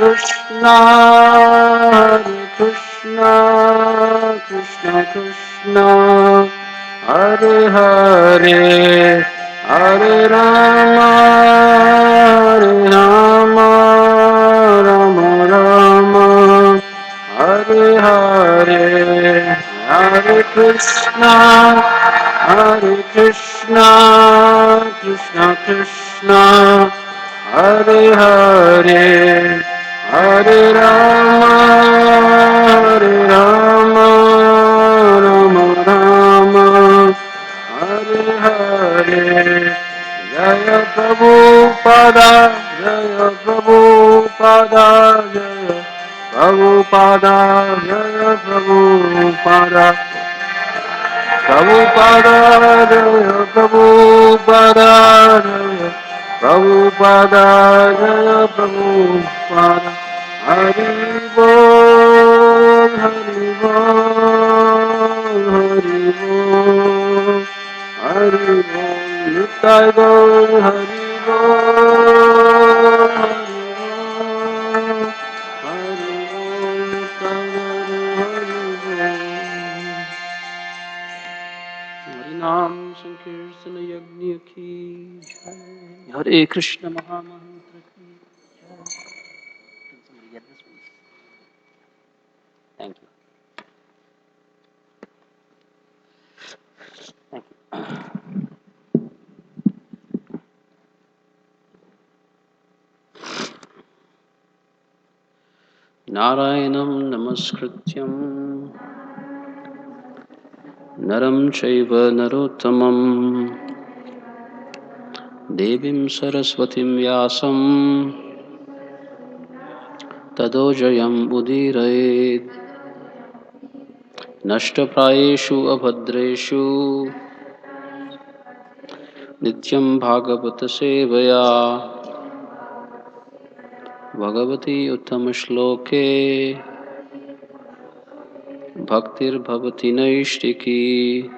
Krishna, Krishna Krishna, Hare Hare, Hare Rama, Hare Rama, Rama Rama, Hare Hare, Hare Krishna, Krishna Krishna, Hare Hare, Hare Rama, Hare Rama, Rama Rama, Hare Hare. Jaya Prabhupada, Jaya Prabhupada, Jaya Prabhupada, Jaya Prabhupada. Prabhupada, Jaya Prabhupada, Jaya Prabhupada, Jaya Prabhupada. Hari Bol, Hari Bol, Hari Bol, Hari Bol, Nitai Bol, Hari Bol, Hari Bol, Hari Bol, Nitai Bol, Hari Bol. Harinam Sankirtana Yagnya ki jai. Hare Krishna Mahamantra ki jai. Can somebody get this please? Thank you. Thank you. Narayanam Namaskrityam Naram Chaiva Narottamam Devim Saraswatim Vyasam Tadojayam Udirayed Nashtaprayeshu Abhadreshu Nityam Bhagavata Sevaya Bhagavati Uttama-shloke Bhaktir-bhavati naishtiki.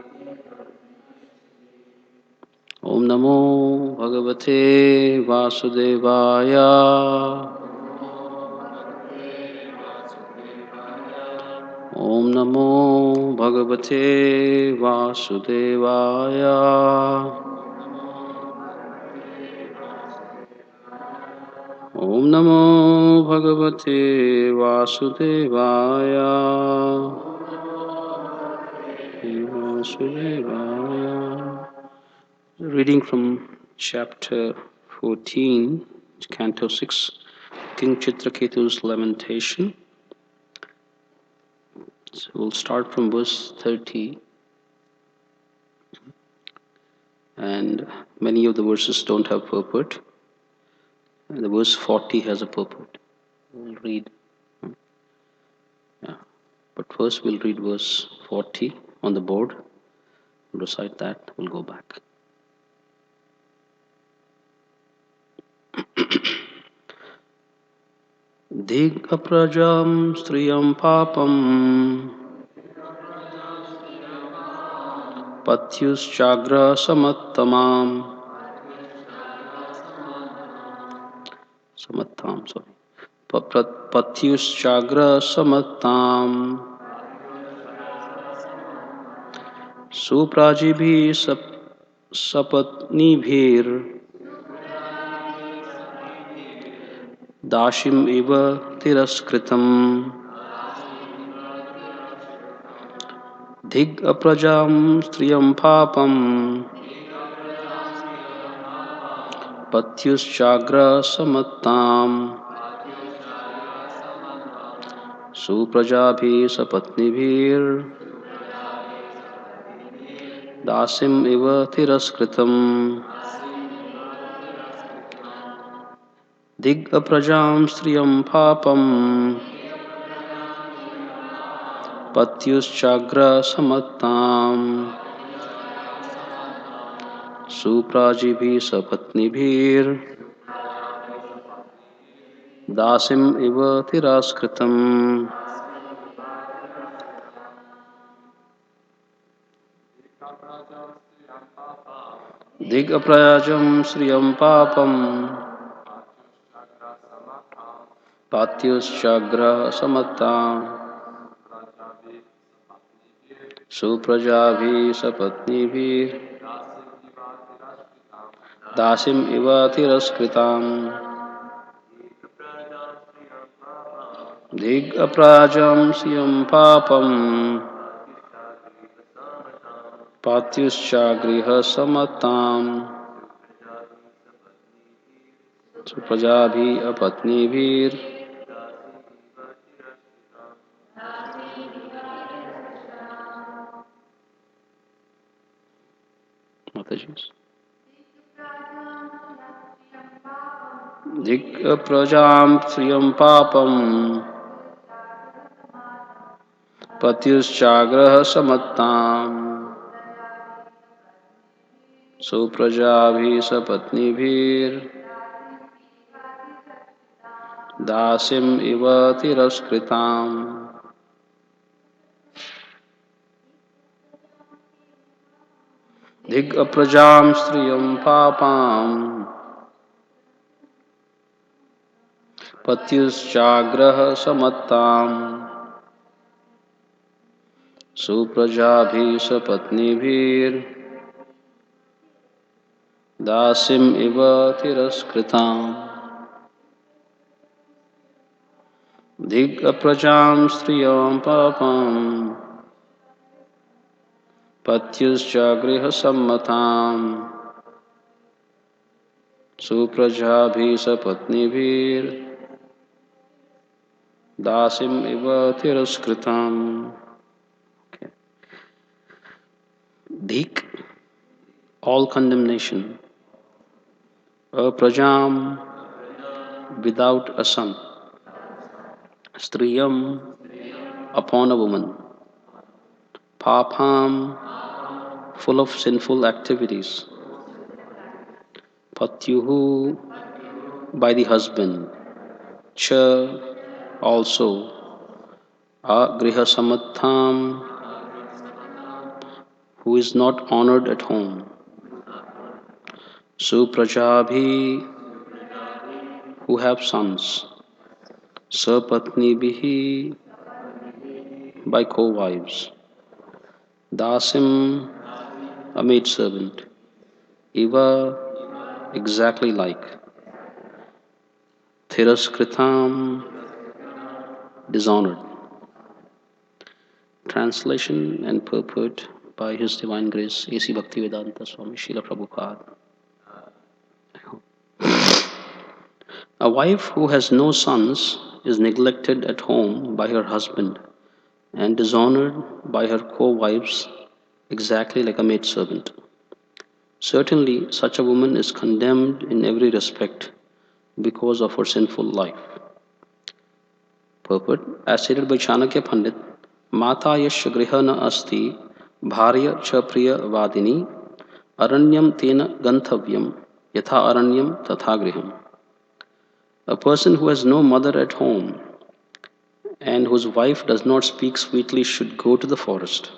Om Namo Bhagavate Vasudevaya. Om Namo Bhagavate Vasudevaya. Om Namo Bhagavate Vasudevaya. Vasudevaya. Reading from chapter 14, canto 6, King Chitraketu's lamentation. So we'll start from verse 30. And many of the verses don't have purport. And the verse 40 has a purport. We'll read. Yeah. But first we'll read verse 40 on the board. We'll recite that. We'll go back. Dig aprajam striyam papam patyuschagra samattamam sorry. Patyuschagra samattam suprajibhi sapatnibhir dashim iva tiraskritam Dhig aprajam striyam papam patyuschagra samattam suprajabhi sapatnibhir dasim iva tiraskritam Dhig aprajam striyam papam patyuschagra samattam suprajibhi sapatnibhir dasim iva tiraskritam Dhig aprajam striyam papam पात्युश्चाग्रः समत्ताम् सुप्रजाभिः सपत्नीभिः दासीम् इव तिरस्कृताम् दिग्अप्राजं श्रियं पापम् पात्युश्चागृह समत्ताम् सुप्रजाभिः अपत्नीभिः दिग्प्रजां श्रियं पापम् पत्युश्चाग्रह समत्ताम् सुप्रजाभिः सपत्नीभिर्दासीम् इव तिरस्कृताम् दिग्प्रजां श्रियं पापाम् पत्युश्चाग्रह समत्ताम् सुप्रजाभिः सपत्नीभिर्दासीम् इव तिरस्कृताम् दिग्प्रजां श्रियं पापम् पत्युश्चाग्रह सम्मताम् सुप्रजाभिः सपत्नीभिर्दासीम् इव तिरस्कृताम्. Dhik, all condemnation. A prajam, without a son. Striyam, upon a woman. Papam, full of sinful activities. Patyuhu, by the husband. Cha, also. Agriha samatham, who is not honored at home. Suprajabhi, who have sons. Sapatnibihi, by co-wives. Dasim, a maidservant. Iva, exactly like. Thiraskritam, dishonored. Translation and purport by His Divine Grace A.C. Bhaktivedanta Swami Srila Prabhupada. A wife who has no sons is neglected at home by her husband and dishonored by her co-wives exactly like a maidservant. Certainly, such a woman is condemned in every respect because of her sinful life. Purport, as stated by Chanakya Pandit, Mata yash griha na asti, bharya cha priya vadini, aranyam tena ganthavyam, yatha aranyam tatha griham. A person who has no mother at home and whose wife does not speak sweetly should go to the forest.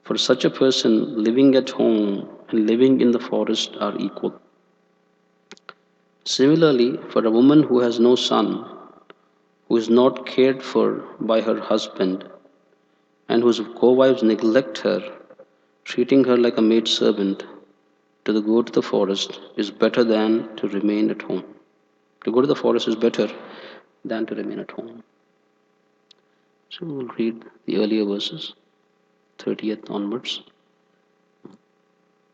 For such a person, living at home and living in the forest are equal. Similarly, for a woman who has no son, who is not cared for by her husband, and whose co-wives neglect her, treating her like a maidservant, to go to the forest is better than to remain at home. To go to the forest is better than to remain at home. So we'll read the earlier verses, 30th onwards.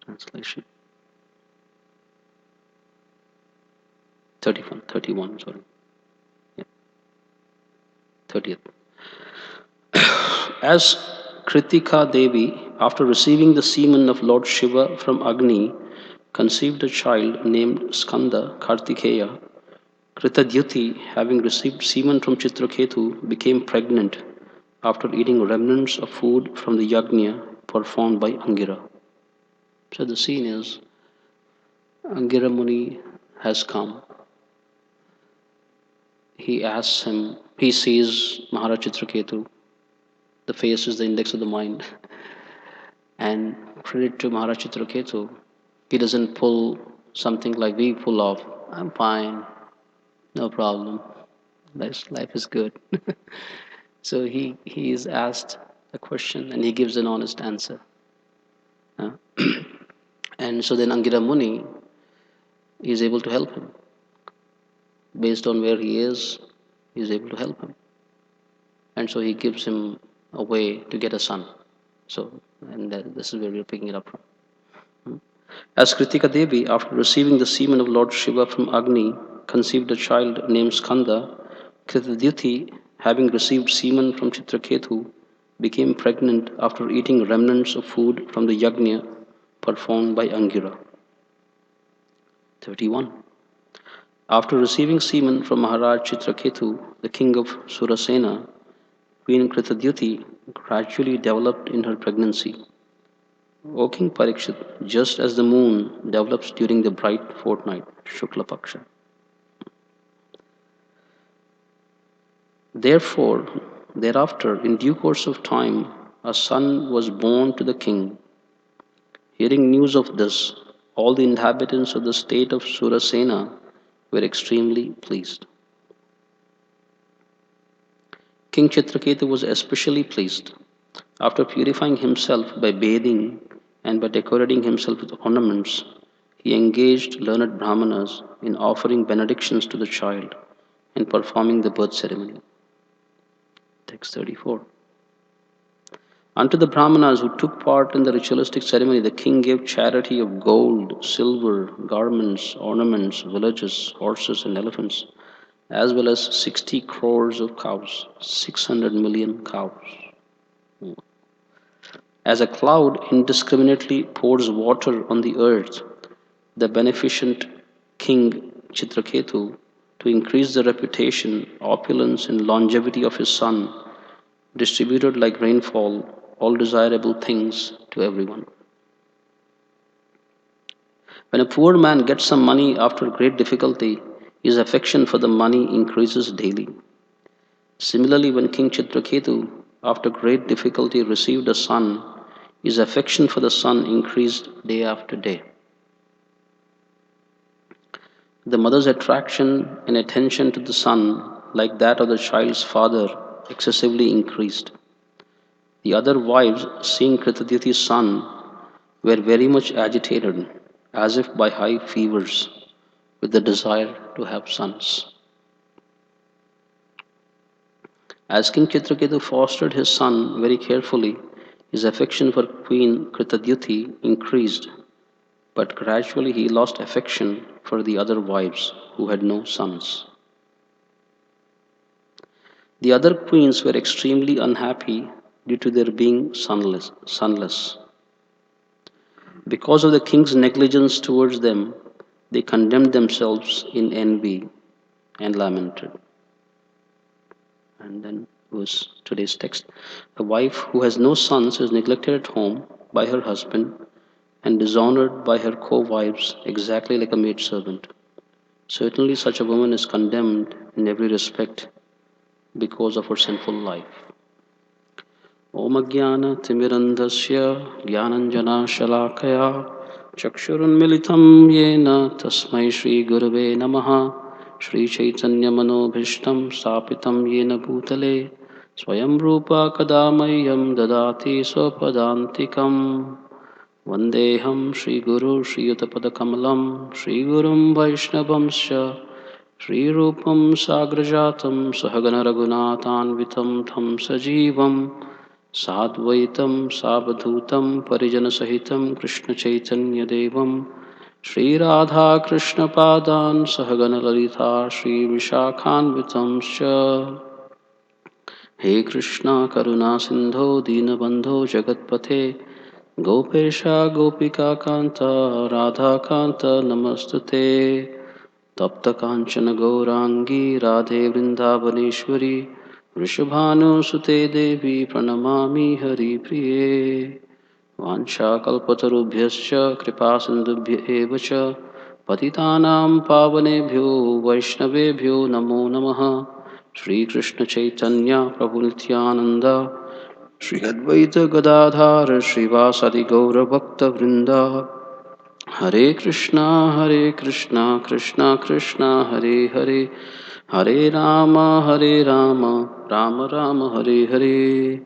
Translation. 31, sorry. Yeah. 30th. As Kritika Devi, after receiving the semen of Lord Shiva from Agni, conceived a child named Skanda Kartikeya, Kritadhyuti, having received semen from Chitraketu, became pregnant after eating remnants of food from the yajna performed by Angira. So the scene is Angira Muni has come. He asks him, he sees Maharaj Chitraketu. The face is the index of the mind. And credit to Maharaj Chitraketu, he doesn't pull something like we pull off. I'm fine, no problem. Life is good. So he is asked a question and he gives an honest answer. Uh, and so then Angira Muni is able to help him. Based on where he is able to help him. And so he gives him a way to get a son. So, and this is where we're picking it up from. As Kritika Devi, after receiving the semen of Lord Shiva from Agni, conceived a child named Skanda, Kritadyuti, having received semen from Chitraketu, became pregnant after eating remnants of food from the yajna performed by Angira. 31. After receiving semen from Maharaj Chitraketu, the king of Surasena, Queen Kritadyuti gradually developed in her pregnancy. O King Parikshit, just as the moon develops during the bright fortnight, Shukla Paksha. Therefore, thereafter, in due course of time, a son was born to the king. Hearing news of this, all the inhabitants of the state of Surasena were extremely pleased. King Chitraketu was especially pleased. After purifying himself by bathing and by decorating himself with ornaments, he engaged learned Brahmanas in offering benedictions to the child and performing the birth ceremony. Text 34. Unto the Brahmanas who took part in the ritualistic ceremony, the king gave charity of gold, silver, garments, ornaments, villages, horses, and elephants, as well as 60 crores of cows, 600 million cows. As a cloud indiscriminately pours water on the earth, the beneficent king Chitraketu, to increase the reputation, opulence, and longevity of his son, distributed like rainfall all desirable things to everyone. When a poor man gets some money after great difficulty, his affection for the money increases daily. Similarly, when King Chitraketu, after great difficulty, received a son, his affection for the son increased day after day. The mother's attraction and attention to the son, like that of the child's father, excessively increased. The other wives, seeing Kritadyuti's son, were very much agitated, as if by high fevers, with the desire to have sons. As King Chitraketu fostered his son very carefully, his affection for Queen Kritadyuti increased, but gradually he lost affection for the other wives who had no sons. The other queens were extremely unhappy due to their being sonless. Because of the king's negligence towards them, they condemned themselves in envy and lamented. And then was today's text. A wife who has no sons is neglected at home by her husband and dishonored by her co-wives exactly like a maidservant. Certainly such a woman is condemned in every respect because of her sinful life. Om Ajnana Timirandhasya Jnananjana Shalakaya Chakshurunmilitam Yena Tasmai Shri Gurave Namaha Shri Chaitanya Manobhishtam Stapitam Yena Bhutale Swayam Rupa Kadamayam Dadati Swapadantikam Vandeham Shri Guru Shri Yutapadakamalam Shri Gurum Vaishnavamsya Shri Rupam Sagrajatam Sahagana Raghunathanvitam Tham Sajivam Sadvaitam Savadhutam Parijana Sahitam Krishna Chaitanya Devam Shri Radha Krishna Padan Sahagana Lalita Shri Vishakhanvitam Scha He Krishna Karuna Sindho Dinabandho Jagatpate Gopesha Gopika Kanta Radha Kanta Namastute Tapta Kanchana Gaurangi Radhe Vrindavaneshwari Vrishabhanu Devi Pranamami Hari Priye Vancha Kalpatarubhyascha Kripa Sindhubhya Evacha Patitanam Pavanebhyo Vaishnavebhyo Namo Namaha Shri Krishna Chaitanya Prabhu Nityananda Shri Advaita Gadadhar Srivasadi Gaura Bhakta Vrinda Hare Krishna Krishna Krishna Hare Hare Hare Rama, Rama Rama, Hare Hare.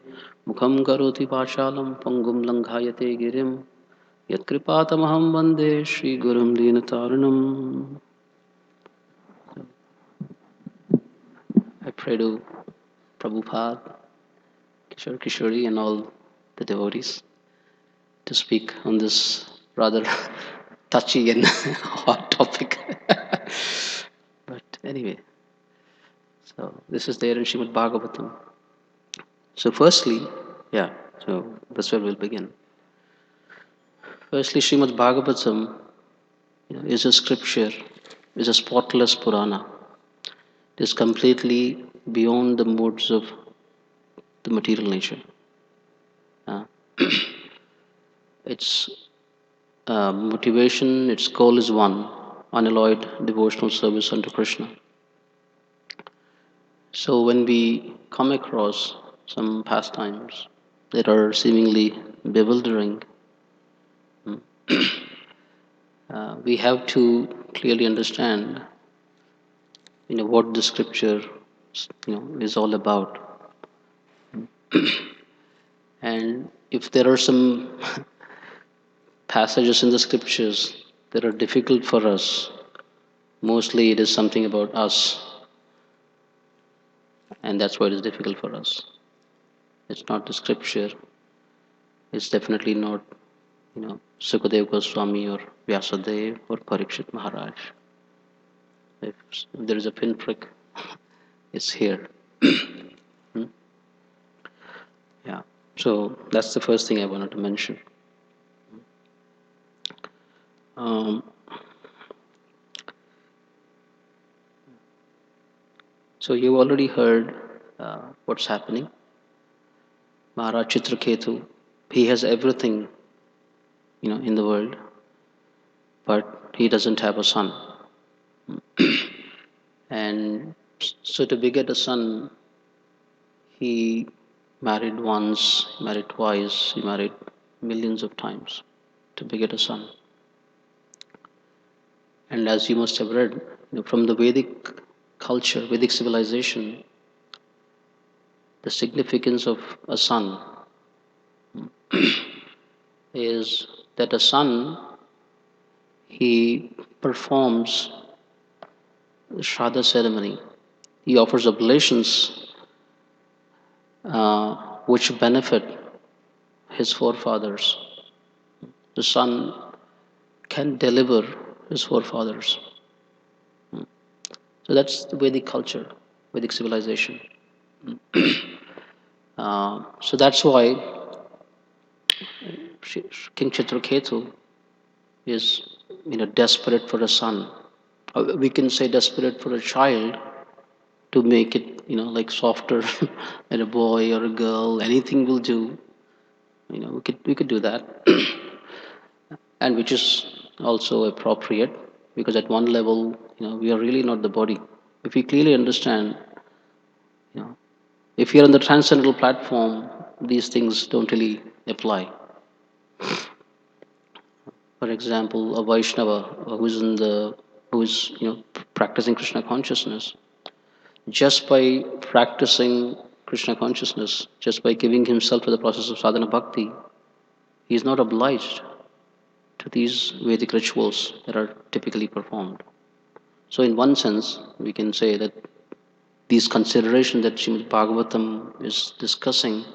Mukham karoti pashalam, pangum langhayate girim. Yat kripatamaham vande, Shri Gurum Dinataranam. I pray to Prabhupada, Kishore Kishori, and all the devotees to speak on this rather touchy and hot topic. But anyway, so this is there in Srimad Bhagavatam. So, firstly, yeah, so that's where we'll begin. Firstly, Srimad Bhagavatam is a scripture, is a spotless Purana. It is completely beyond the modes of the material nature. Uh, its motivation, its goal is one: unalloyed devotional service unto Krishna. So when we come across some pastimes that are seemingly bewildering, we have to clearly understand, what the scripture, is all about. And if there are some passages in the scriptures that are difficult for us, mostly it is something about us, and that's why it is difficult for us. It's not the scripture. It's definitely not, Sukadev Goswami or Vyasadev or Parikshit Maharaj. If there is a pinprick, it's here. Hmm? Yeah. So that's the first thing I wanted to mention. Um, so you've already heard what's happening. Maharaj Chitraketu, he has everything, in the world, but he doesn't have a son. And so to beget a son, he married once, married twice, he married millions of times to beget a son. And as you must have read, from the Vedic culture, Vedic civilization, the significance of a son is that a son, he performs the Shraddha ceremony. He offers oblations which benefit his forefathers. The son can deliver his forefathers. So that's the Vedic culture, Vedic civilization. So that's why King Chitraketu is, desperate for a son. We can say desperate for a child to make it, like softer, and a boy or a girl, anything will do. We could do that, and which is also appropriate, because at one level, we are really not the body. If we clearly understand, you know, if you're on the transcendental platform, these things don't really apply. For example, a Vaishnava who is practicing Krishna consciousness, just by practicing Krishna consciousness, just by giving himself to the process of sadhana bhakti, he is not obliged to these Vedic rituals that are typically performed. So, in one sense, we can say that these considerations that Srimad Bhagavatam is discussing,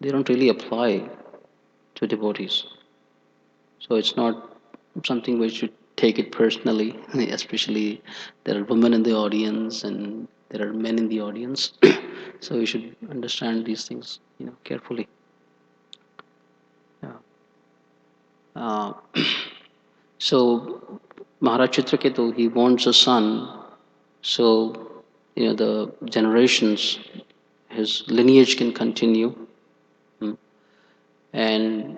they don't really apply to devotees. So, it's not something we should take it personally, especially there are women in the audience and there are men in the audience. So, we should understand these things, carefully. Yeah. Uh, so, Maharaj Chitraketu, he wants a son, so the generations, his lineage can continue. And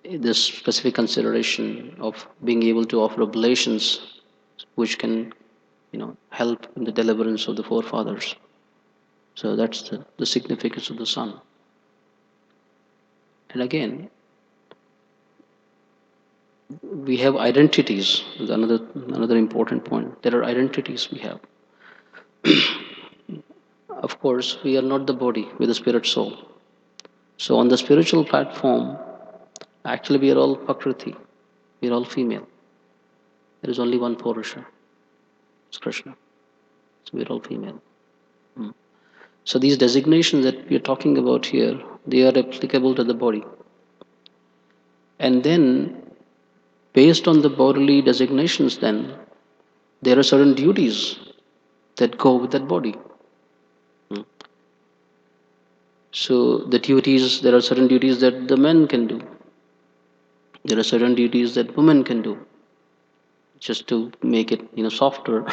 this specific consideration of being able to offer oblations which can help in the deliverance of the forefathers. So that's the significance of the son. And again, we have identities. Another important point. There are identities we have. Of course, we are not the body, we're the spirit soul. So on the spiritual platform, actually we are all Prakriti, we are all female. There is only one Purusha, it's Krishna. So we're all female. So these designations that we are talking about here, they are applicable to the body. And then, based on the bodily designations, then there are certain duties that go with that body. So the duties, there are certain duties that the men can do. There are certain duties that women can do, just to make it, softer,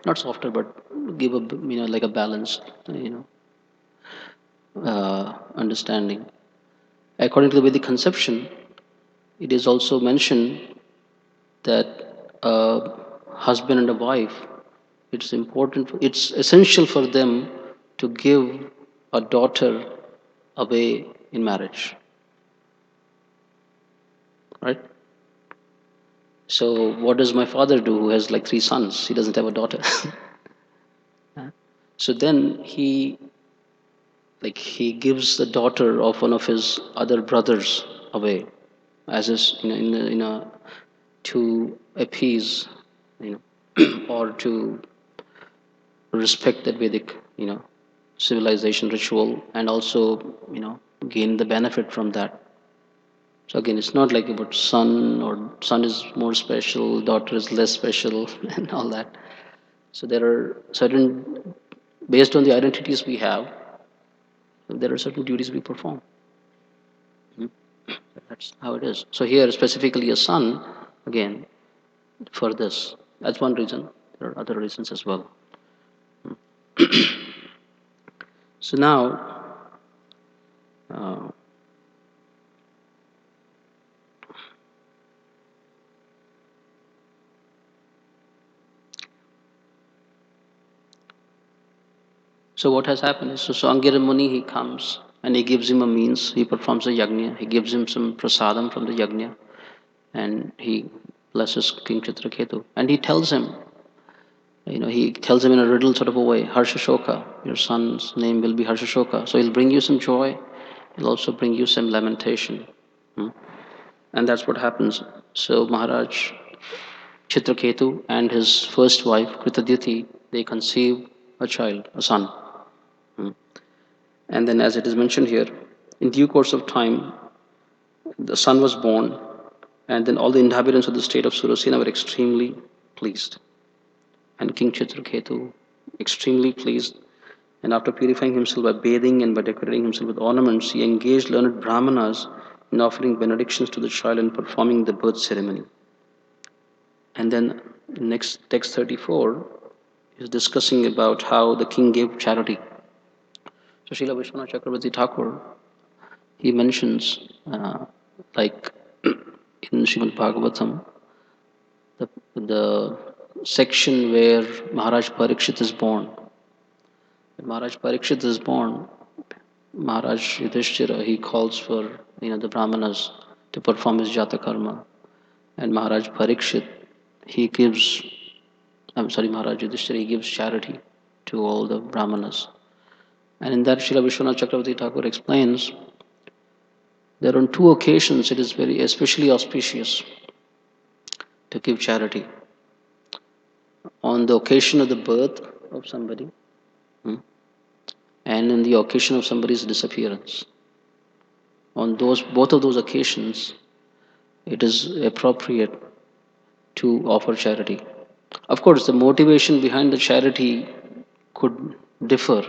not softer, but give a, like a balanced, understanding. According to the Vedic conception, it is also mentioned that a husband and a wife, it's essential for them to give a daughter away in marriage, right? So what does my father do who has like three sons? He doesn't have a daughter. So then he gives the daughter of one of his other brothers away as is, to appease, or to respect that Vedic, civilization ritual, and also, gain the benefit from that. So again, it's not like about son, or son is more special, daughter is less special, and all that. So there are certain, based on the identities we have, there are certain duties we perform. That's how it is. So here, specifically a son, again, for this. That's one reason. There are other reasons as well. So now, uh, so what has happened is, so Angira Muni, he comes and he gives him a means, he performs a yajna, he gives him some prasadam from the yajna, and he blesses King Chitraketu. And he tells him in a riddle sort of a way, Harshashoka, your son's name will be Harshashoka. So he'll bring you some joy, he'll also bring you some lamentation. And that's what happens. So Maharaj Chitraketu and his first wife, Kritadyati, they conceive a child, a son. And then, as it is mentioned here, in due course of time, the son was born, and then all the inhabitants of the state of Surasena were extremely pleased. And King Chitraketu, extremely pleased, and after purifying himself by bathing and by decorating himself with ornaments, he engaged learned brahmanas in offering benedictions to the child and performing the birth ceremony. And then, next text 34 is discussing about how the king gave charity. So Srila Vishwanath Chakravarti Thakur, he mentions, like in Srimad Bhagavatam, the section where Maharaj Parikshit is born. When Maharaj Parikshit is born, Maharaj Yudhishthira, he calls for, the brahmanas to perform his jata karma. And Maharaj Parikshit, he gives, Maharaj Yudhishthira, he gives charity to all the brahmanas. And in that, Srila Vishwanath Chakravarti Thakur explains, there are on two occasions it is very especially auspicious to give charity. On the occasion of the birth of somebody, and in the occasion of somebody's disappearance. On both of those occasions, it is appropriate to offer charity. Of course, the motivation behind the charity could differ,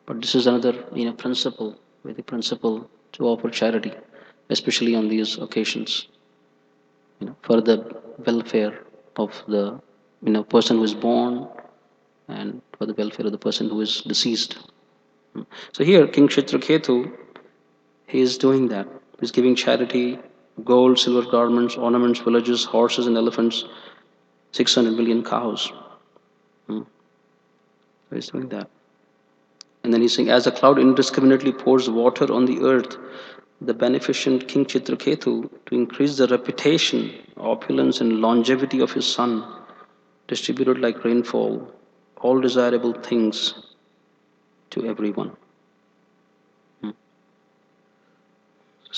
but this is another, principle, Vedic principle, to offer charity, especially on these occasions, for the welfare of the, person who is born, and for the welfare of the person who is deceased. So here, King Chitraketu, he is doing that. He's giving charity, gold, silver garments, ornaments, villages, horses, and elephants, 600 million cows. So he's doing that. And then he's saying, as a cloud indiscriminately pours water on the earth, the beneficent King Chitraketu, to increase the reputation, opulence, and longevity of his son, distributed like rainfall all desirable things to everyone.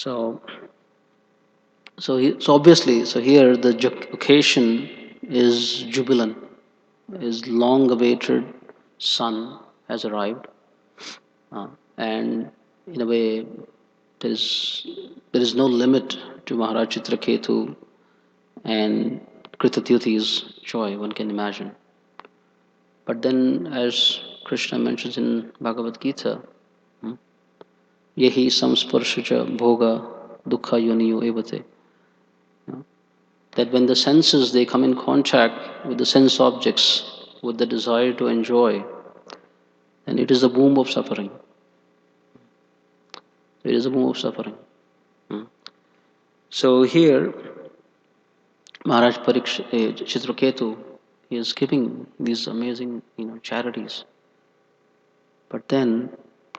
So, so obviously, so here the occasion is jubilant, is long-awaited son has arrived, and in a way, there is there is no limit to Maharaj Chitraketu and Kritatyuthi's joy. One can imagine. But then, as Krishna mentions in Bhagavad Gita, yehi samsparshacha bhoga dukkha yoniyo evate, that when the senses they come in contact with the sense objects, with the desire to enjoy, then it is the womb of suffering. It is a womb of suffering. So here, Maharaj Chitraketu is giving these amazing, charities. But then,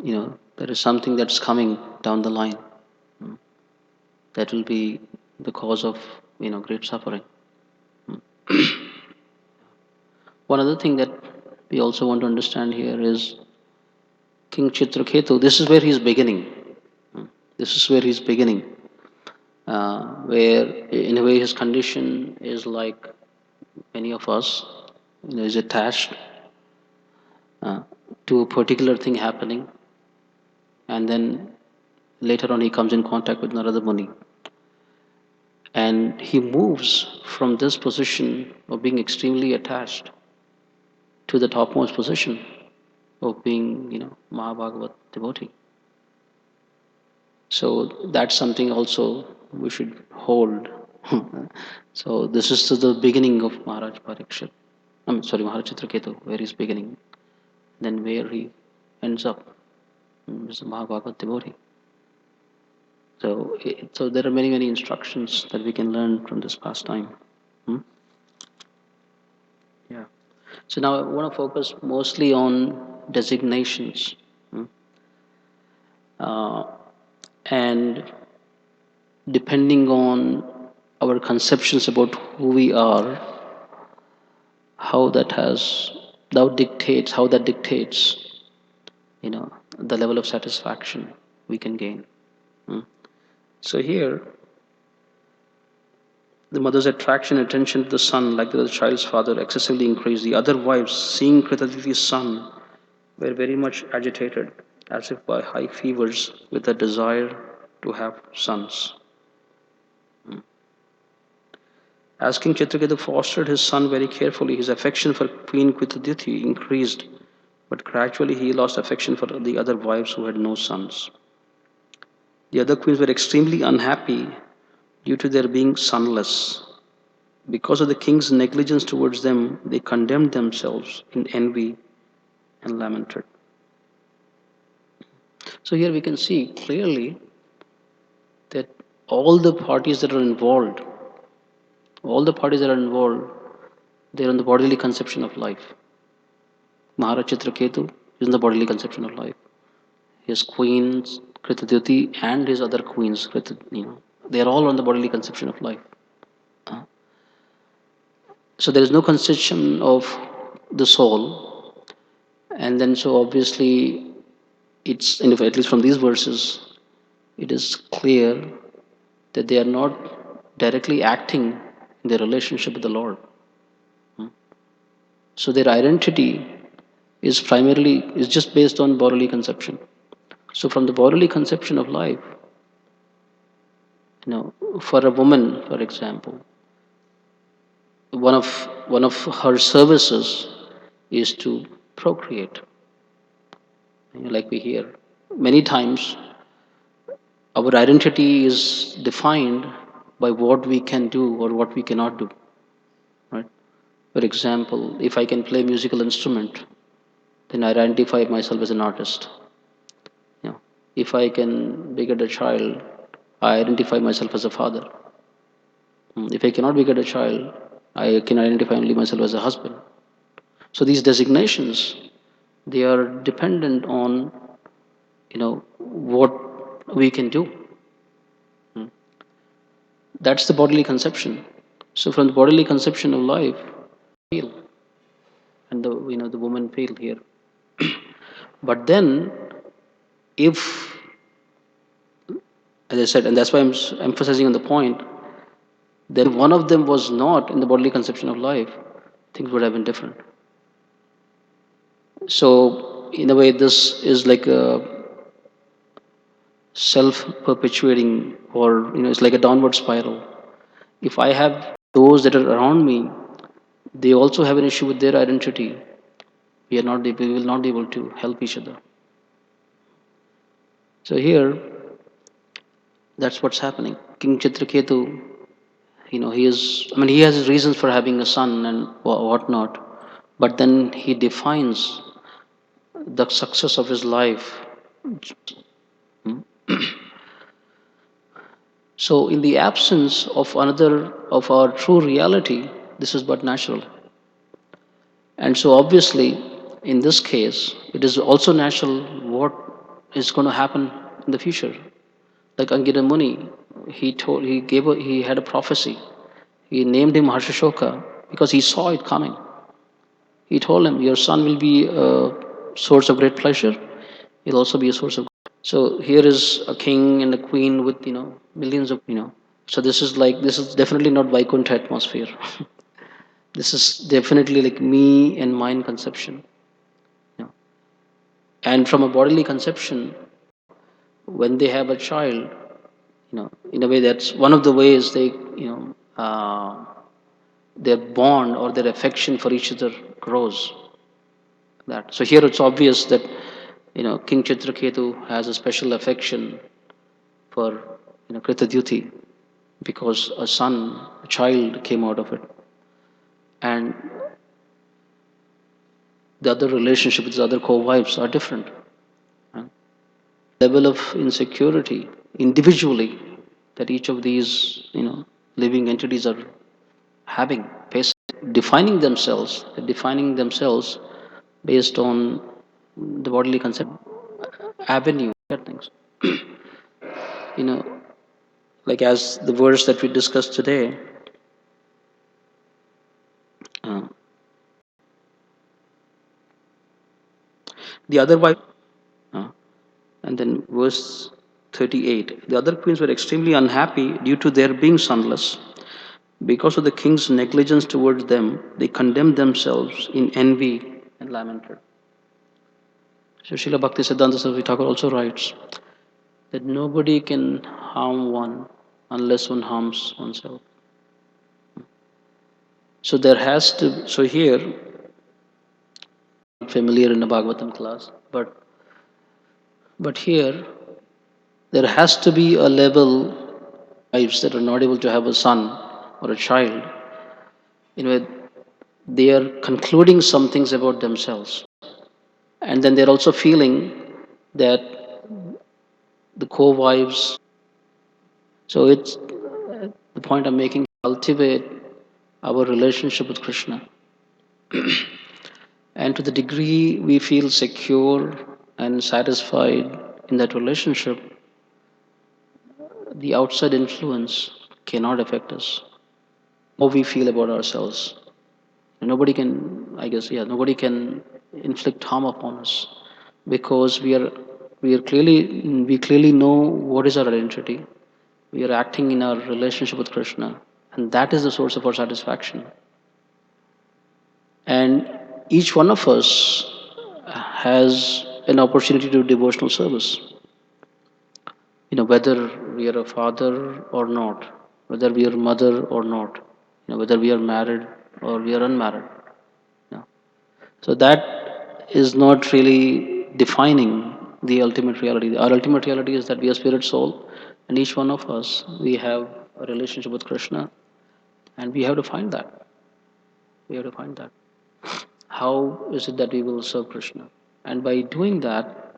there is something that's coming down the line that will be the cause of, great suffering. One other thing that we also want to understand here is King Chitraketu. This is where he's beginning. This is where he's beginning, where in a way his condition is like many of us, is attached to a particular thing happening, and then later on he comes in contact with Narada Muni, and he moves from this position of being extremely attached to the topmost position of being, Mahabhagavat devotee. So that's something also we should hold. So this is the beginning of Maharaj Parikshit. Maharaj Chitraketu, where he's beginning, then where he ends up is a Mahabhagavat devotee. So there are many, many instructions that we can learn from this pastime. Yeah. So now I want to focus mostly on designations. And depending on our conceptions about who we are, how that dictates, the level of satisfaction we can gain. So here, the mother's attraction and attention to the son, like the child's father, excessively increased. The other wives, seeing Kritaditi's son, were very much agitated, as if by high fevers, with a desire to have sons. As King Chitraketu fostered his son very carefully, his affection for Queen Kritaditi increased, but gradually he lost affection for the other wives who had no sons. The other queens were extremely unhappy due to their being sonless. Because of the king's negligence towards them, they condemned themselves in envy and lamented. So here we can see clearly that all the parties that are involved, they're in the bodily conception of life. Maharaj Chitraketu is in the bodily conception of life. His queens, Kritadyuti, and his other queens, they are all on the bodily conception of life. So there is no conception of the soul, and then so obviously it's, at least from these verses, it is clear that they are not directly acting in their relationship with the Lord. So their identity is just based on bodily conception. So from the bodily conception of life, for a woman, for example, one of her services is to procreate. Like we hear many times, our identity is defined by what we can do or what we cannot do. Right? For example, if I can play musical instrument, then I identify myself as an artist. If I can beget a child, I identify myself as a father. If I cannot beget a child, I can identify only myself as a husband. So these designations, they are dependent on, what we can do. That's the bodily conception. So from the bodily conception of life, feel. and the woman failed here. But then, if, as I said, and that's why I'm emphasizing on the point, then if one of them was not in the bodily conception of life, things would have been different. So, in a way, this is like a self-perpetuating, or it's like a downward spiral. If I have those that are around me, they also have an issue with their identity. We will not be able to help each other. So here, that's what's happening. King Chitraketu, he has his reasons for having a son and whatnot, but then he defines the success of his life. So, in the absence of another of our true reality, this is but natural. And so, obviously, in this case, it is also natural what is going to happen in the future. Like Angida Muni, he had a prophecy. He named him Harshashoka because he saw it coming. He told him, "Your son will be a source of great pleasure. He'll also be a source of." So here is a king and a queen with millions of. So this is definitely not Vaikuntha atmosphere. This is definitely like me and mine conception. You know. And from a bodily conception, when they have a child, in a way that's one of the ways their bond or their affection for each other grows. That so here it's obvious that King Chitraketu has a special affection for Kritadyuti because a child came out of it, and the other relationship with the other co-wives are different. uh, Level of insecurity individually that each of these living entities are having, facing, defining themselves based on the bodily concept avenue things. you know like as the verse that we discussed today, uh, the other wife, uh, and then verse 38, the other queens were extremely unhappy due to their being sonless. Because of the king's negligence towards them, they condemned themselves in envy and lamented. So Srila Bhakti Siddhanta Saraswati Thakur also writes that nobody can harm one unless one harms oneself. So there has to, so here, familiar in a Bhagavatam class, but here there has to be a level wives that are not able to have a son or a child, they are concluding some things about themselves, and then they're also feeling that the co-wives. So it's the point I'm making: cultivate our relationship with Krishna, and to the degree we feel secure and satisfied in that relationship, the outside influence cannot affect us. How we feel about ourselves, nobody can, I guess, yeah, nobody can inflict harm upon us because we clearly know what is our identity. We are acting in our relationship with Krishna, and that is the source of our satisfaction. And each one of us has an opportunity to do devotional service. Whether we are a father or not, whether we are mother or not, whether we are married or we are unmarried. You know. So that is not really defining the ultimate reality. Our ultimate reality is that we are spirit soul, and each one of us, we have a relationship with Krishna, and we have to find that. We have to find that. How is it that we will serve Krishna? And by doing that,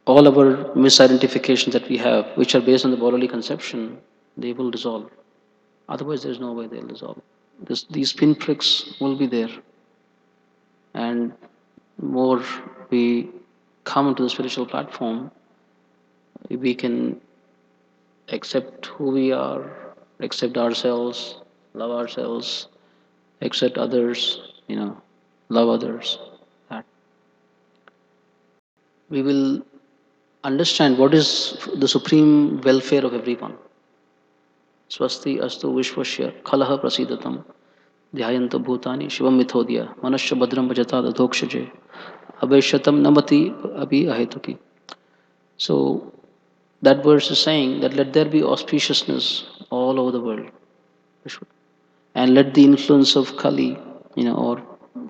all our misidentifications that we have, which are based on the bodily conception, they will dissolve. Otherwise, there's no way they'll dissolve. These pinpricks will be there, and more we come to the spiritual platform, we can accept who we are, accept ourselves, love ourselves, accept others. love others, that we will understand what is the supreme welfare of everyone. Swasti astu vishwasya khalaha prasidatam dhyayanto bhutani shivam mithodya manasya badram bhajata adhokshaje abheshatam namati abhi ahetuki. So that verse is saying that let there be auspiciousness all over the world, and let the influence of Kali, or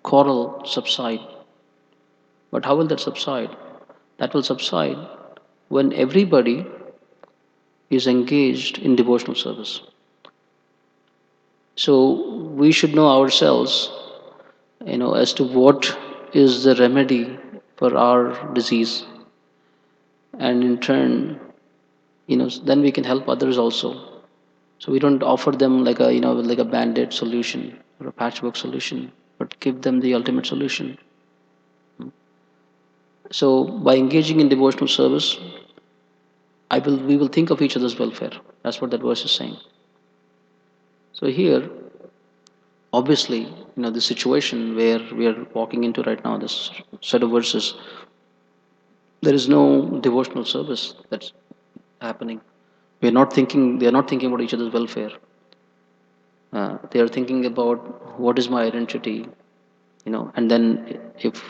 quarrel subside. But how will that subside? That will subside when everybody is engaged in devotional service. So we should know ourselves, as to what is the remedy for our disease, and in turn, then we can help others also. So we don't offer them like a band-aid solution or a patchwork solution, but give them the ultimate solution. So by engaging in devotional service, we will think of each other's welfare. That's what that verse is saying. So here, obviously, the situation where we are walking into right now, this set of verses, there is no devotional service that's happening. They are not thinking about each other's welfare. They are thinking about what is my identity, and then if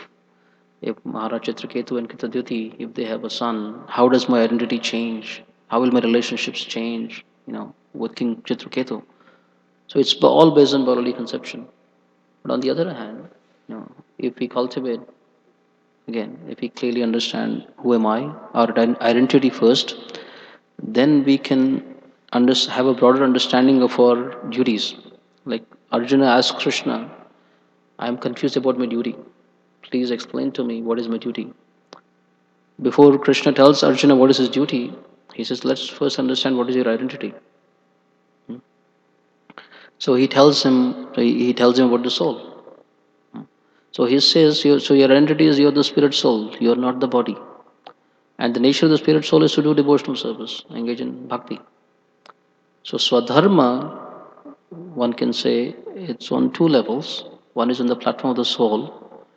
Maharaj Chitraketu and Kitadyuti, if they have a son, how does my identity change? How will my relationships change, with King Chitraketu? So it's all based on bodily conception. But on the other hand, if we cultivate, again, if we clearly understand who am I, our identity first, then we can have a broader understanding of our duties. Like Arjuna asked Krishna, I am confused about my duty. Please explain to me what is my duty. Before Krishna tells Arjuna what is his duty, he says, let's first understand what is your identity. So he tells him about the soul. So he says, so your identity is you're the spirit soul, you're not the body. And the nature of the spirit soul is to do devotional service, engage in bhakti. So Swadharma, one can say, it's on two levels. One is on the platform of the soul,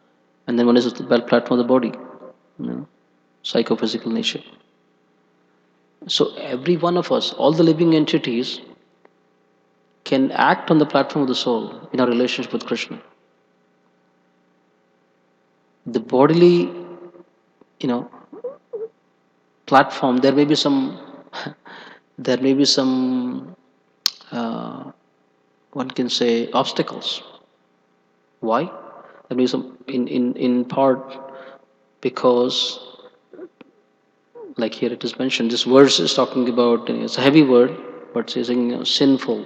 and then one is on the platform of the body, psychophysical nature. So every one of us, all the living entities, can act on the platform of the soul in our relationship with Krishna. The bodily, you know, platform, there may be some, there may be some, one can say, obstacles. Why? There may be some, in part, because, like here it is mentioned, this verse is talking about, it's a heavy word, but saying sinful.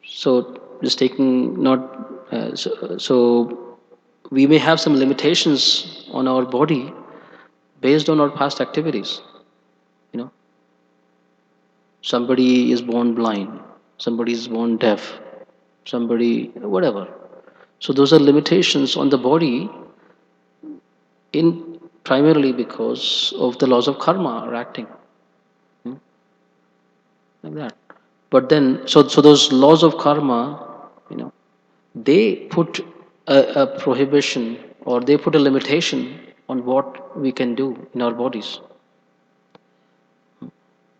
So just taking not, so we may have some limitations on our body based on our past activities. Somebody is born blind, somebody is born deaf, somebody whatever. So those are limitations on the body, in primarily because of the laws of karma are acting, like that. But then, so those laws of karma, they put a prohibition, or they put a limitation on what we can do in our bodies.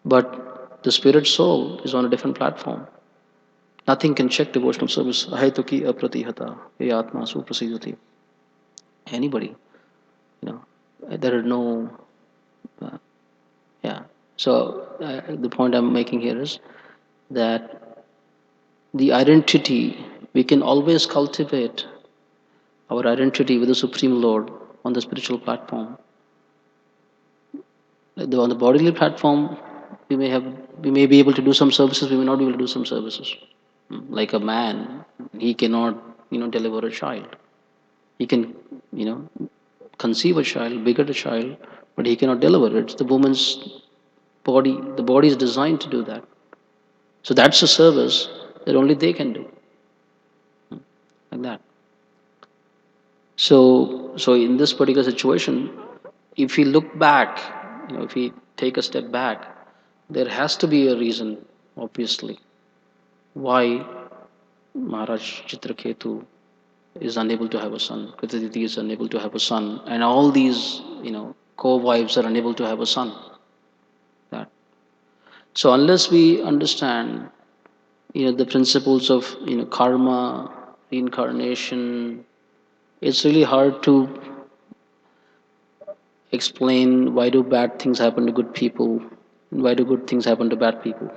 But the spirit soul is on a different platform. Nothing can check devotional service. Ahetuki apratihata, ye atma suprasidati. Anybody, there are no, yeah. So the point I'm making here is that the identity, we can always cultivate our identity with the Supreme Lord on the spiritual platform. On the bodily platform, we may be able to do some services, we may not be able to do some services. Like a man, he cannot, deliver a child. He can, conceive a child, beget a child, but he cannot deliver it. It's the woman's body. The body is designed to do that. So that's a service that only they can do, like that. So in this particular situation, if we look back, if we take a step back, there has to be a reason, obviously, why Maharaj Chitraketu is unable to have a son, Kritaditi is unable to have a son, and all these, co-wives are unable to have a son. That. So unless we understand, the principles of, karma, reincarnation, it's really hard to explain why do bad things happen to good people, and why do good things happen to bad people.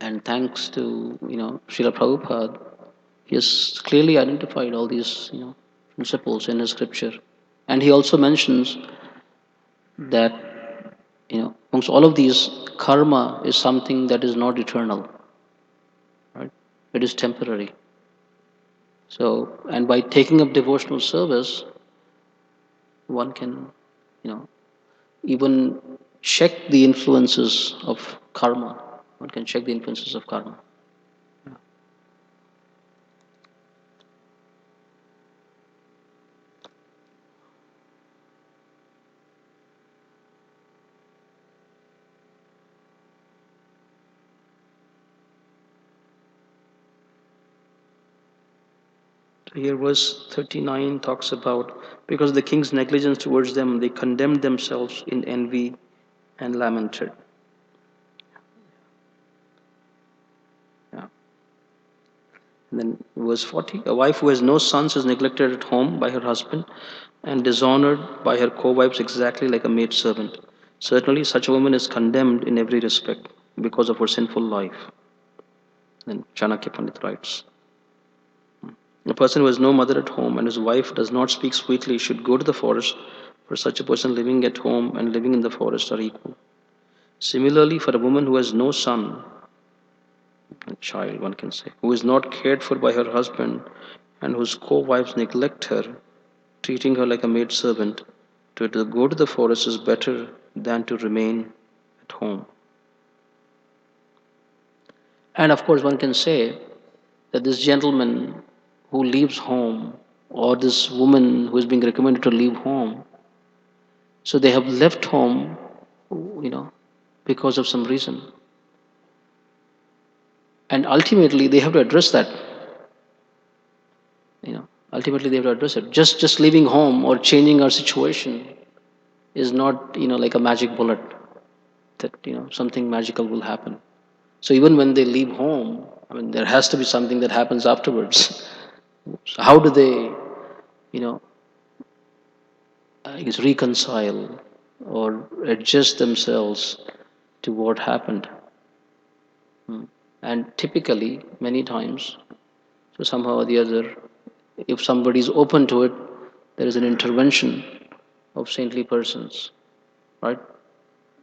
And thanks to, Srila Prabhupada, he has clearly identified all these, principles in his scripture. And he also mentions that, amongst all of these, karma is something that is not eternal, right? It is temporary. So, and by taking up devotional service, one can, even check the influences of karma. One can check the influences of karma. Here, verse 39 talks about because of the king's negligence towards them, they condemned themselves in envy and lamented. Yeah. And then verse 40 a wife who has no sons is neglected at home by her husband and dishonored by her co-wives exactly like a maid servant. Certainly, such a woman is condemned in every respect because of her sinful life. Then Chanakya Pandit writes. A person who has no mother at home and whose wife does not speak sweetly should go to the forest, for such a person living at home and living in the forest are equal. Similarly, for a woman who has no son, a child, one can say, who is not cared for by her husband and whose co-wives neglect her, treating her like a maid servant, to go to the forest is better than to remain at home. And of course, one can say that this gentleman who leaves home or this woman who is being recommended to leave home, so they have left home, because of some reason. And ultimately, they have to address that. Ultimately they have to address it. Just leaving home or changing our situation is not, like a magic bullet that, something magical will happen. So even when they leave home, I mean, there has to be something that happens afterwards. So how do they, I guess, reconcile or adjust themselves to what happened? And typically, many times, so somehow or the other, if somebody is open to it, there is an intervention of saintly persons, right?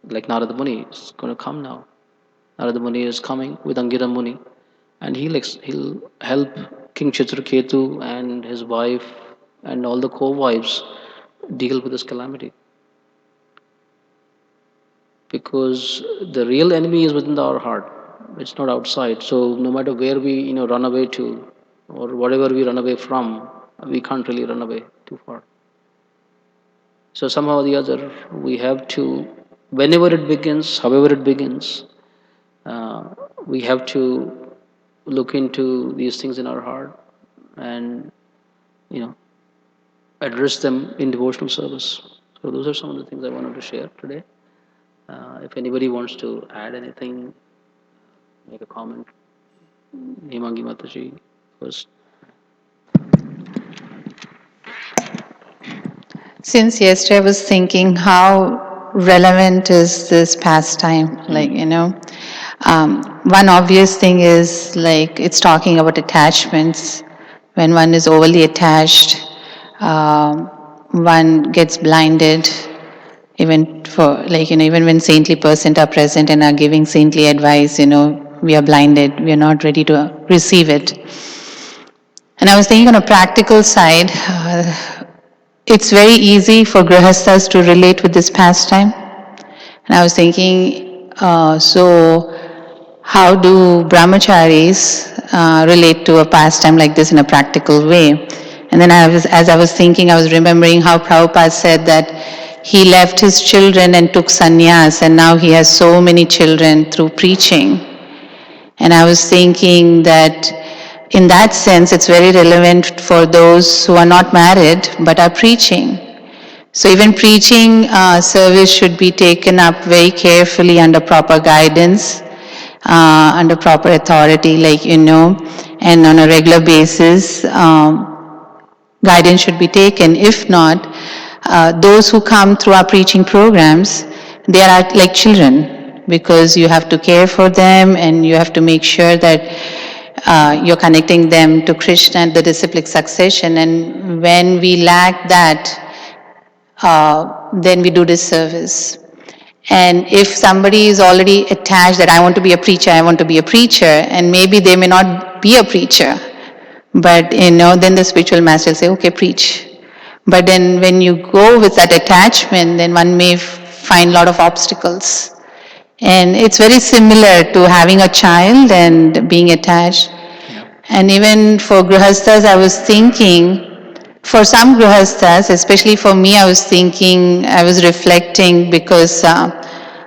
Like Narada Muni is going to come now. Narada Muni is coming with Angira Muni, and he'll help King Chitraketu and his wife and all the co-wives deal with this calamity. Because the real enemy is within our heart. It's not outside. So no matter where we run away to, or whatever we run away from, we can't really run away too far. So somehow or the other, we have to, whenever it begins, however it begins, we have to look into these things in our heart and address them in devotional service. So those are some of the things I wanted to share today. If anybody wants to add anything, make a comment. Himangi Mataji first. Since yesterday I was thinking how relevant is this pastime, one obvious thing is like it's talking about attachments. When one is overly attached, um, one gets blinded. Even for even when saintly persons are present and are giving saintly advice, we are blinded. We are not ready to receive it. And I was thinking on a practical side, it's very easy for grihasthas to relate with this pastime. And I was thinking, so how do brahmacharis relate to a pastime like this in a practical way? And then as I was thinking, I was remembering how Prabhupada said that he left his children and took sannyas, and now he has so many children through preaching. And I was thinking that in that sense, it's very relevant for those who are not married but are preaching. So even preaching service should be taken up very carefully under proper guidance, under proper authority, and on a regular basis. Guidance should be taken. If not, those who come through our preaching programs, they are like children, because you have to care for them and you have to make sure that you're connecting them to Krishna and the disciplic succession. And when we lack that, then we do disservice. And if somebody is already attached that I want to be a preacher, I want to be a preacher, and maybe they may not be a preacher, but then the spiritual master will say, okay, preach. But then when you go with that attachment, then one may find a lot of obstacles. And it's very similar to having a child and being attached. And even for grihasthas, I was thinking, for some grihasthas, especially for me, I was reflecting, because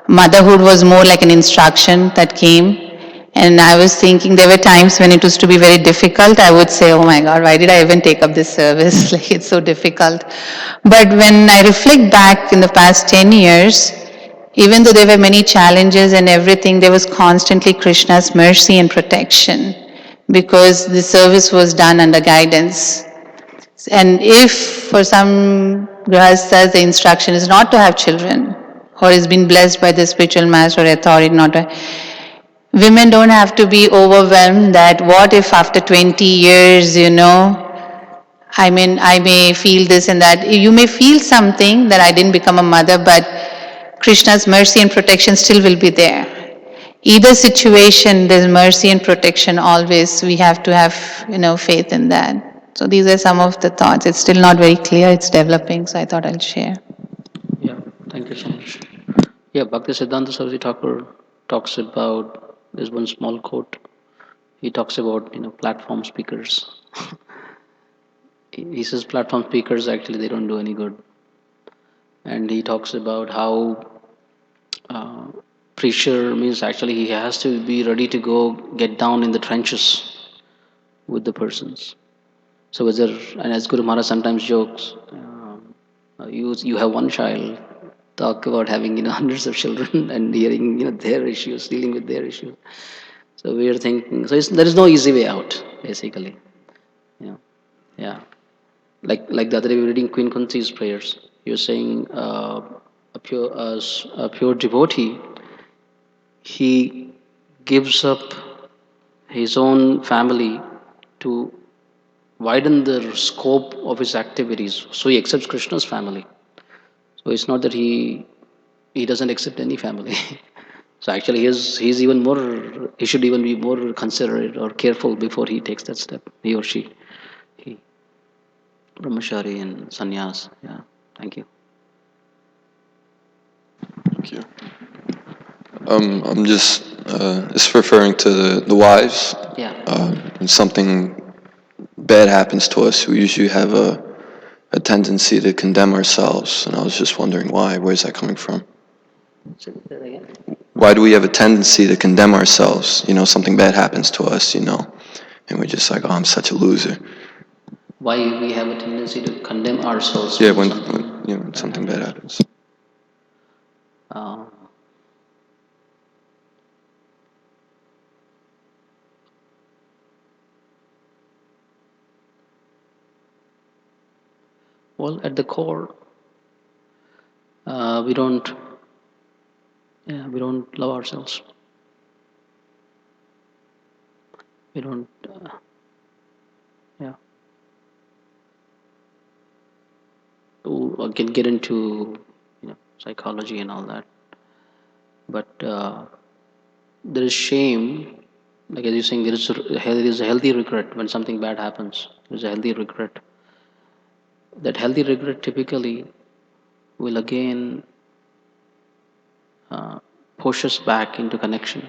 motherhood was more like an instruction that came. And I was thinking there were times when it used to be very difficult. I would say, oh my God, why did I even take up this service? Like, it's so difficult. But when I reflect back in the past 10 years, even though there were many challenges and everything, there was constantly Krishna's mercy and protection, because the service was done under guidance. And if for some grihasthas the instruction is not to have children, or is been blessed by the spiritual master or authority not to, women don't have to be overwhelmed that what if after 20 years, I may feel this and that. You may feel something that I didn't become a mother, but Krishna's mercy and protection still will be there. Either situation, there's mercy and protection always. We have to have, faith in that. So these are some of the thoughts. It's still not very clear. It's developing. So I thought I'll share. Yeah, thank you so much. Yeah, Bhaktisiddhanta Saraswati Thakur talks about, there's one small quote. He talks about, platform speakers. He says platform speakers actually they don't do any good. And he talks about how uh, preacher means actually he has to be ready to go get down in the trenches with the persons. So whether, and as Guru Maharaj sometimes jokes, you have one child, talk about having hundreds of children and hearing their issues, dealing with their issues. So we are thinking, so there is no easy way out, basically. Yeah, yeah. Like the other day we were reading Queen Kunti's prayers. You're saying a pure devotee, he gives up his own family to widen the scope of his activities. So he accepts Krishna's family. So it's not that he doesn't accept any family. So actually he's even more, he should even be more considerate or careful before he takes that step. He or she. He Brahmachari and sannyas. Yeah. Thank you. Thank you. I'm just referring to the wives. Yeah. When something bad happens to us, we usually have a tendency to condemn ourselves, and I was just wondering why. Where's that coming from? Say that again. Why do we have a tendency to condemn ourselves? Something bad happens to us, and we're just like, oh, I'm such a loser. Why we have a tendency to condemn ourselves Yeah, when when something bad happens. Uh, well, at the core, we don't. Yeah, we don't love ourselves. We don't. Yeah. To get into psychology and all that, but there is shame. Like as you're saying, there is a healthy regret when something bad happens. There's a healthy regret. That healthy regret typically will again uh, push us back into connection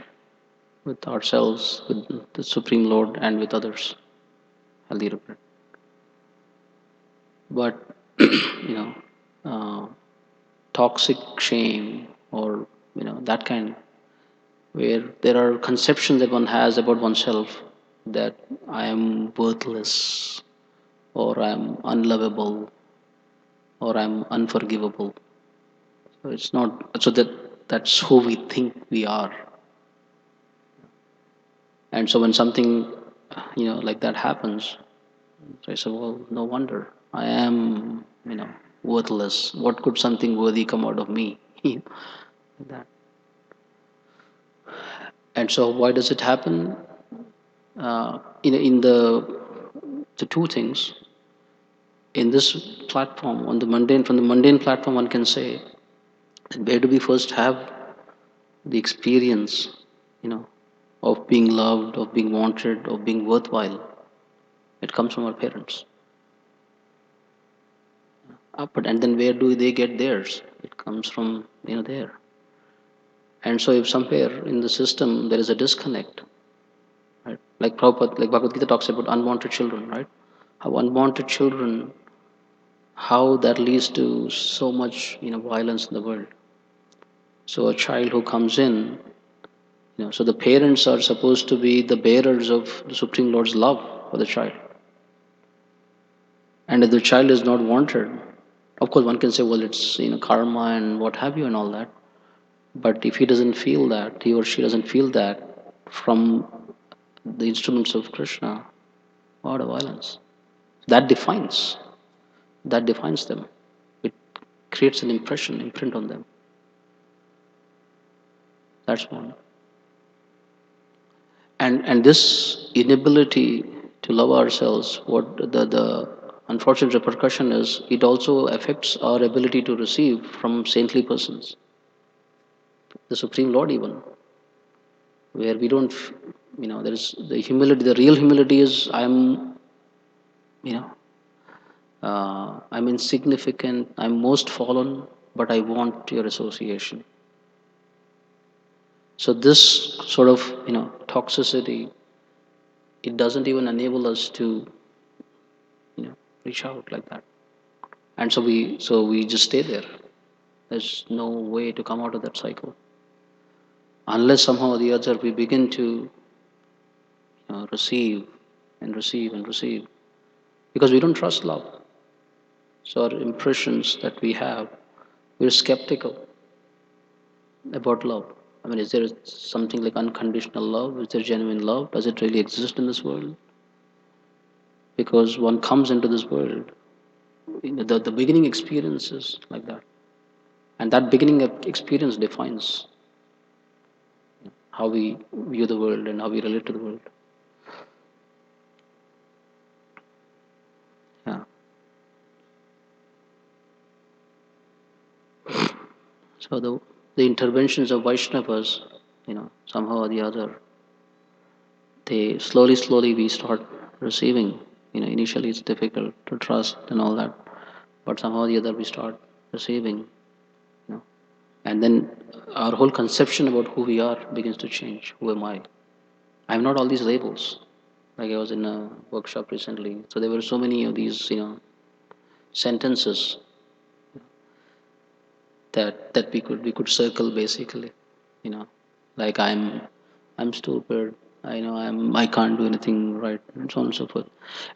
with ourselves, with the Supreme Lord, and with others. Healthy regret. But you know, uh, toxic shame or that kind, where there are conceptions that one has about oneself, that I am worthless, or I am unlovable, or I am unforgivable. So it's not so that's who we think we are. And so when something like that happens, so I say, well, no wonder I am worthless. What could something worthy come out of me? Like that. And so why does it happen? In the two things in this platform on the mundane from the mundane platform, one can say, where do we first have the experience, you know, of being loved, of being wanted, of being worthwhile? It comes from our parents. But and then where do they get theirs? It comes from there. And so if somewhere in the system there is a disconnect, right? Like Prabhupada, like Bhagavad Gita talks about unwanted children, right? How unwanted children, how that leads to so much violence in the world. So a child who comes in, so the parents are supposed to be the bearers of the Supreme Lord's love for the child. And if the child is not wanted, of course one can say, well, it's karma and what have you and all that. But if he doesn't feel that, he or she doesn't feel that from the instruments of Krishna, what a violence. That defines. That defines them. It creates an imprint on them. That's one. And this inability to love ourselves, what the unfortunate repercussion is, it also affects our ability to receive from saintly persons, the Supreme Lord even, where we don't, there is the humility. The real humility is you know, I'm insignificant, I'm most fallen, but I want your association. So this sort of toxicity, it doesn't even enable us to reach out like that. And so we just stay there. There's no way to come out of that cycle unless somehow or the other we begin to receive and receive and receive, because we don't trust love. So our impressions that we have, we're skeptical about love. I mean, is there something like unconditional love? Is there genuine love? Does it really exist in this world? Because one comes into this world, the beginning experience is like that. And that beginning experience defines how we view the world and how we relate to the world. Yeah. So the interventions of Vaishnavas, somehow or the other, they slowly we start receiving. Initially it's difficult to trust and all that, but somehow or the other we start receiving, and then our whole conception about who we are begins to change. Who am I? I'm not all these labels. Like I was in a workshop recently, so there were so many of these, sentences that we could circle basically, you know, like I'm stupid, I can't do anything right, and so on and so forth.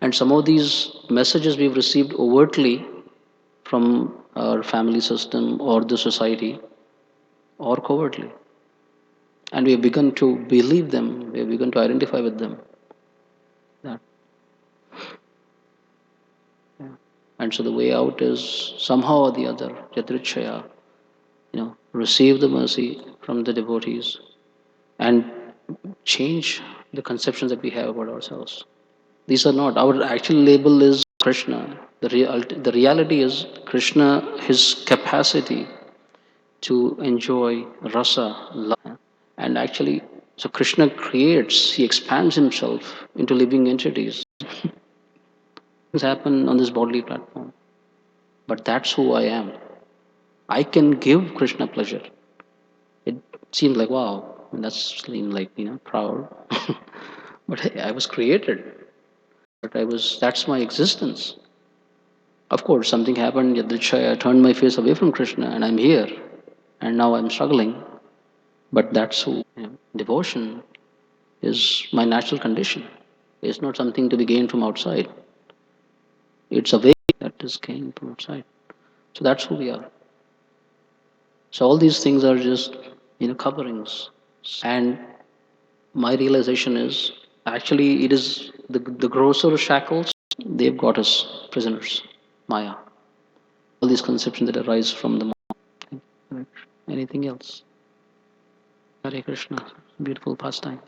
And some of these messages we've received overtly from our family system or the society, or covertly, and we have begun to believe them, we have begun to identify with them. That, yeah. And so the way out is somehow or the other, yadrichaya, receive the mercy from the devotees and change the conceptions that we have about ourselves. These are not our actual label is Krishna. The reality is Krishna, his capacity to enjoy rasa, love, and actually, so Krishna creates, he expands himself into living entities. Things happen on this bodily platform, but that's who I am. I can give Krishna pleasure. It seems like wow, that's seemed like proud, but hey, I was created. But that's my existence. Of course, something happened, Yadrichaya, I turned my face away from Krishna and I'm here. And now I'm struggling. But that's who, devotion is my natural condition. It's not something to be gained from outside. It's a way that is gained from outside. So that's who we are. So all these things are just, coverings. And my realization is actually it is the grosser shackles, they've got us prisoners, Maya. All these conceptions that arise from the mind. Anything else? Hare Krishna, beautiful pastime.